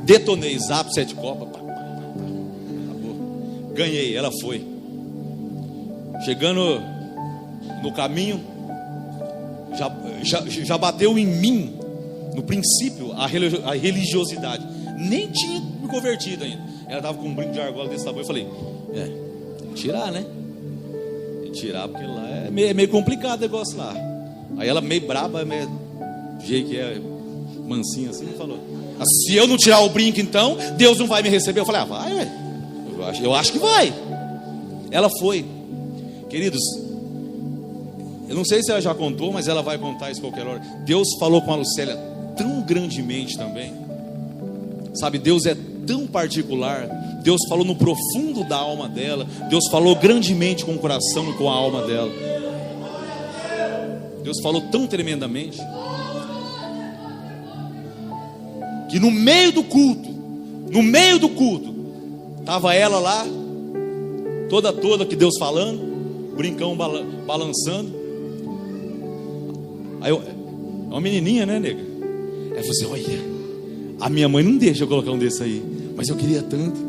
[SPEAKER 1] Detonei, zap, 7 copas. Acabou. Ganhei, ela foi. Chegando no caminho, já bateu em mim, no princípio, a religiosidade. Nem tinha me convertido ainda. Ela estava com um brinco de argola desse tamanho. Eu falei: tem que tirar, né? Tem que tirar, porque lá é meio complicado o negócio lá. Aí ela meio braba, meio do jeito que é, mansinha assim, falou: se eu não tirar o brinco, então Deus não vai me receber. Eu falei: vai, ué. Eu acho que vai. Ela foi. Queridos, eu não sei se ela já contou, mas ela vai contar isso qualquer hora. Deus falou com a Lucélia tão grandemente também. Sabe, Deus é tão particular. Deus falou no profundo da alma dela. Deus falou grandemente com o coração e com a alma dela. Deus falou tão tremendamente, que no meio do culto, estava ela lá, toda que Deus falando, brincão balançando. Aí uma menininha, né, nega? Ela falou assim: olha, a minha mãe não deixa eu colocar um desse aí, mas eu queria tanto.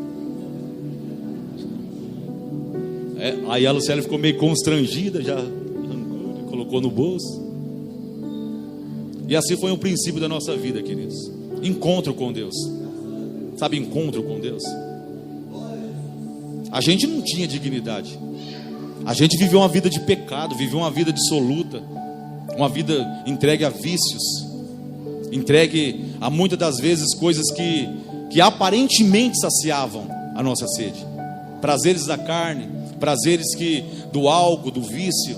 [SPEAKER 1] Aí a Lucélia ficou meio constrangida, já arrancou, colocou no bolso. E assim foi o princípio da nossa vida, queridos. Encontro com Deus. sabe, encontro com Deus. A gente não tinha dignidade. A gente viveu uma vida de pecado, viveu uma vida dissoluta, uma vida entregue a vícios, entregue a muitas das vezes coisas que aparentemente saciavam a nossa sede. Prazeres da carne, prazeres do álcool, do vício,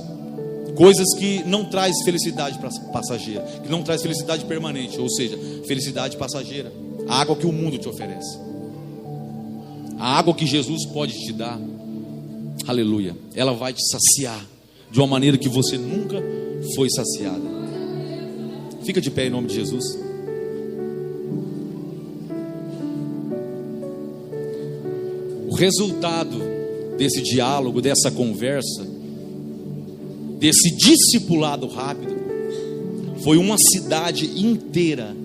[SPEAKER 1] coisas que não traz felicidade passageira, que não traz felicidade permanente, ou seja, felicidade passageira. A água que o mundo te oferece, a água que Jesus pode te dar, aleluia, ela vai te saciar de uma maneira que você nunca foi saciada. Fica de pé em nome de Jesus. O resultado desse diálogo, dessa conversa, desse discipulado rápido, foi uma cidade inteira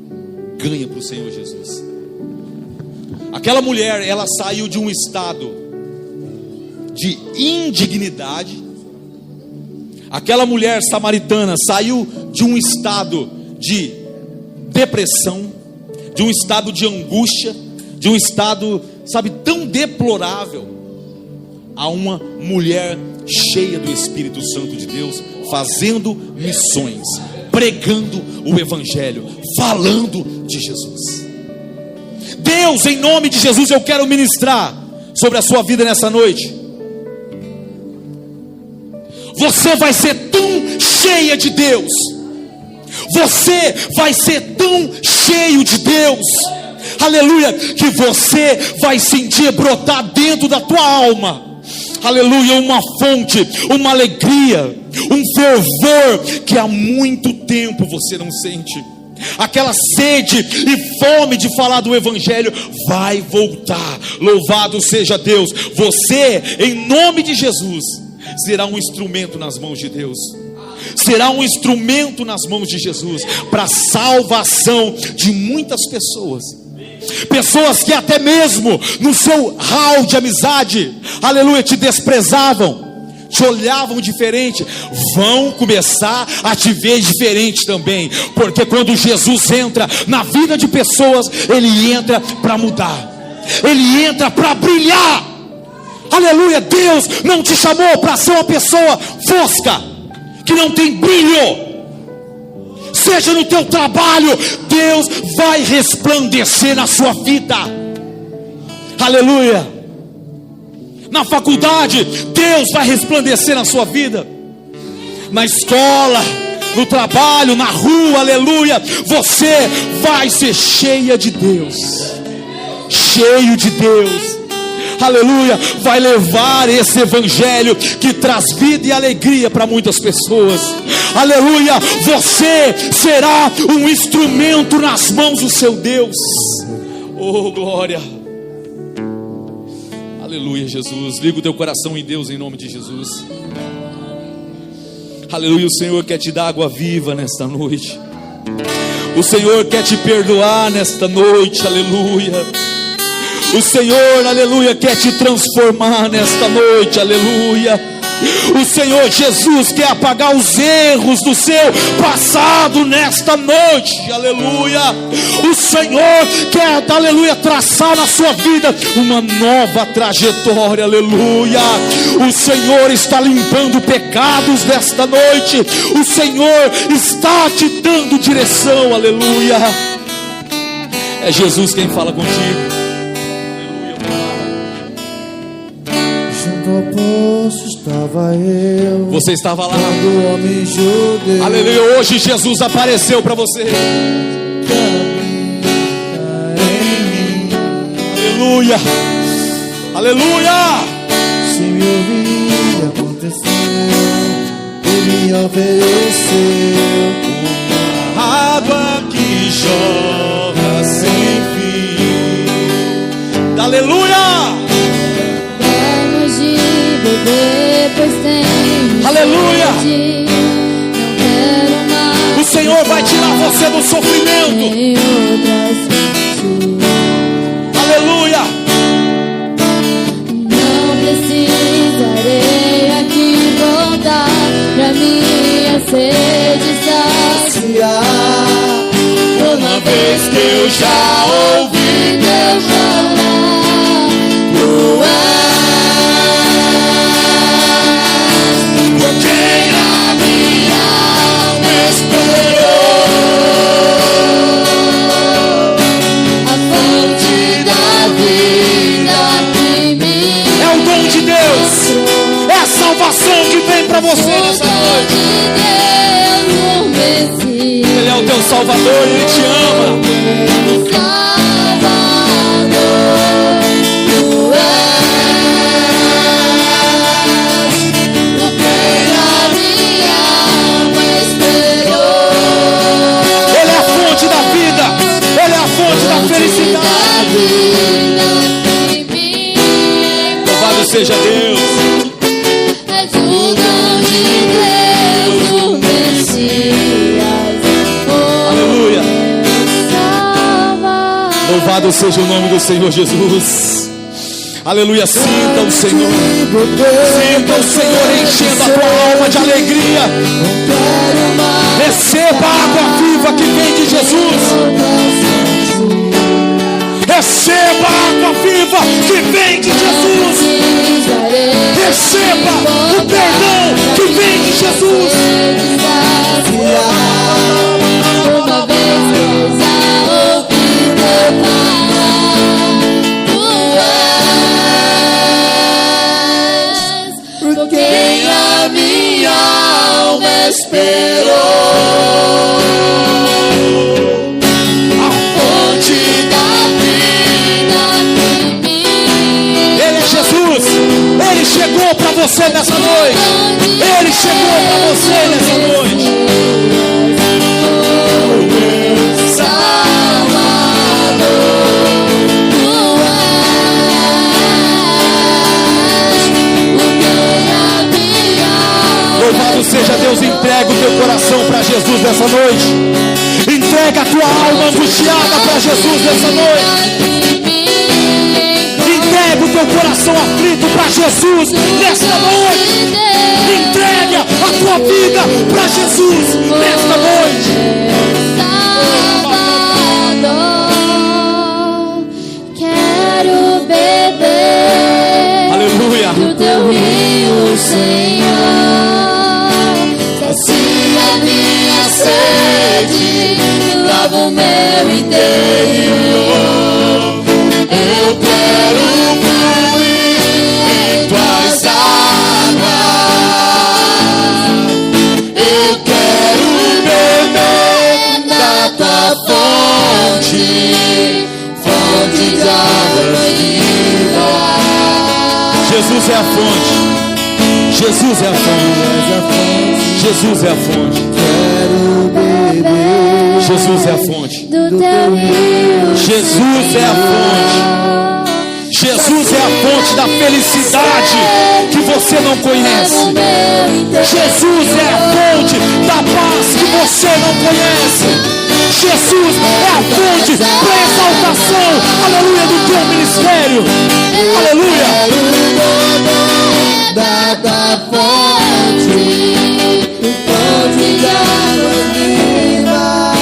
[SPEAKER 1] ganha para o Senhor Jesus. Aquela mulher, ela saiu de um estado de indignidade. Aquela mulher samaritana saiu de um estado de depressão, de um estado de angústia, de um estado, sabe, tão deplorável, a uma mulher cheia do Espírito Santo de Deus, fazendo missões, pregando o Evangelho, falando de Jesus. Deus, em nome de Jesus, eu quero ministrar sobre a sua vida nessa noite. Você vai ser tão cheia de Deus, você vai ser tão cheio de Deus, aleluia, que você vai sentir brotar dentro da tua alma, aleluia, uma fonte, uma alegria, um fervor que há muito tempo você não sente. Aquela sede e fome de falar do Evangelho vai voltar. Louvado seja Deus. Você, em nome de Jesus, será um instrumento nas mãos de Deus. Será um instrumento nas mãos de Jesus para a salvação de muitas pessoas. Pessoas que até mesmo no seu hall de amizade, aleluia, te desprezavam, te olhavam diferente, vão começar a te ver diferente também, porque quando Jesus entra na vida de pessoas, Ele entra para mudar, Ele entra para brilhar, aleluia. Deus não te chamou para ser uma pessoa fosca, que não tem brilho. Seja no teu trabalho, Deus vai resplandecer na sua vida, aleluia. Na faculdade, Deus vai resplandecer na sua vida. Na escola, no trabalho, na rua, aleluia. Você vai ser cheia de Deus, cheio de Deus, aleluia. Vai levar esse Evangelho que traz vida e alegria para muitas pessoas, aleluia. Você será um instrumento nas mãos do seu Deus. Oh, glória. Aleluia, Jesus. Liga o teu coração em Deus em nome de Jesus. Aleluia. O Senhor quer te dar água viva nesta noite. O Senhor quer te perdoar nesta noite. Aleluia. O Senhor, aleluia, quer te transformar nesta noite. Aleluia. O Senhor Jesus quer apagar os erros do seu passado nesta noite, aleluia. O Senhor quer, aleluia, traçar na sua vida uma nova trajetória, aleluia. O Senhor está limpando pecados nesta noite. O Senhor está te dando direção, aleluia. É Jesus quem fala contigo.
[SPEAKER 2] No poço estava eu.
[SPEAKER 1] Você estava lá.
[SPEAKER 2] Quando o homem judeu,
[SPEAKER 1] aleluia. Hoje Jesus apareceu para você. Aleluia. Aleluia.
[SPEAKER 2] Se me ouvir aconteceu, Ele ofereceu
[SPEAKER 1] água que jorra sem fim. Aleluia.
[SPEAKER 3] Pois tem
[SPEAKER 1] aleluia.
[SPEAKER 3] Sede, não quero mais.
[SPEAKER 1] O Senhor vai tirar você do sofrimento. Aleluia.
[SPEAKER 3] Não precisarei aqui voltar pra minha sede saciar.
[SPEAKER 1] Uma vez que eu já ouvi
[SPEAKER 3] Deus já
[SPEAKER 1] para você nessa noite. Ele é o teu Salvador, Ele te ama. Ele é a fonte da vida, Ele é a fonte da felicidade. Louvado seja Deus.
[SPEAKER 3] És o dom de Deus, o Messias.
[SPEAKER 1] Aleluia.
[SPEAKER 3] Salva.
[SPEAKER 1] Louvado seja o nome do Senhor Jesus. Aleluia. Sinta o Senhor. Sinta o Senhor enchendo a tua alma de alegria. Receba a água viva que vem de Jesus. Receba a água viva que vem de Jesus. Receba o perdão que vem de Jesus.
[SPEAKER 3] Uma vez eu já ouvi teu falar. Tu és por quem a minha alma esperou. A fonte da vida em mim.
[SPEAKER 1] Ele é Jesus. Ele chegou para você nessa noite. Ele chegou para você nessa noite. Louvado seja Deus. Entrega o teu coração para Jesus nessa noite. Entrega a tua alma angustiada para Jesus nessa noite. Entrega o teu coração aflito para Jesus nesta noite. Entrega a tua vida para Jesus nesta noite.
[SPEAKER 3] Salvador, quero beber
[SPEAKER 1] Aleluia.
[SPEAKER 3] do teu rio, Senhor. Sacia minha sede, lava o meu interior. Eu quero fluir em tuas águas. Eu quero beber da tua fonte, fonte de águas vivas.
[SPEAKER 1] Jesus é a fonte. Jesus é a fonte. Jesus é a fonte. Jesus é a fonte.
[SPEAKER 3] Do teu rio,
[SPEAKER 1] Jesus é a fonte. Jesus é a fonte da felicidade que você não conhece. Jesus é a fonte da paz que você não conhece. Jesus é a fonte da exaltação, aleluia, do teu ministério. Aleluia.
[SPEAKER 3] da fonte, fonte de águas vivas.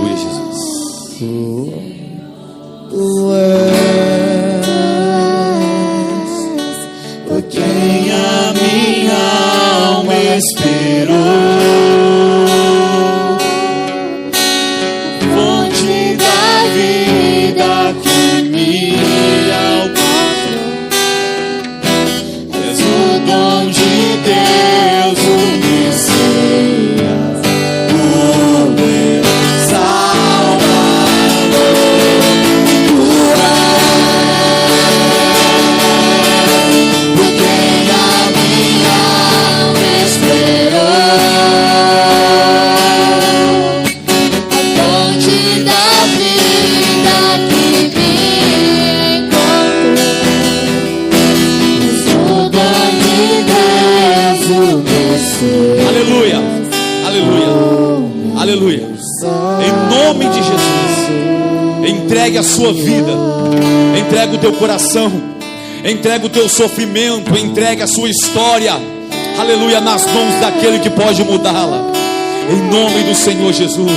[SPEAKER 1] Aleluia, Jesus.
[SPEAKER 2] Tu és por quem a minha alma esperou. Fonte da vida que me alcançou. És o dom de Deus, o Messias, o meu Salvador. Tu és por quem a minha alma esperou.
[SPEAKER 3] A fonte da vida que me encontrou. O dom de Deus, o Messias.
[SPEAKER 1] Aleluia. Aleluia. Aleluia. Em nome de Jesus, entregue a sua vida, entregue o teu coração, entregue o teu sofrimento, entregue a sua história, aleluia, nas mãos daquele que pode mudá-la. Em nome do Senhor Jesus,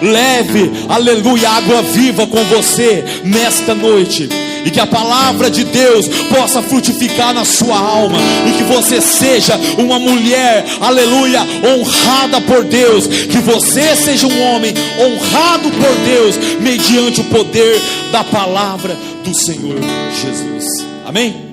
[SPEAKER 1] leve, aleluia, água viva com você nesta noite. E que a palavra de Deus possa frutificar na sua alma. E que você seja uma mulher, aleluia, honrada por Deus. Que você seja um homem honrado por Deus, mediante o poder da palavra do Senhor Jesus. Amém?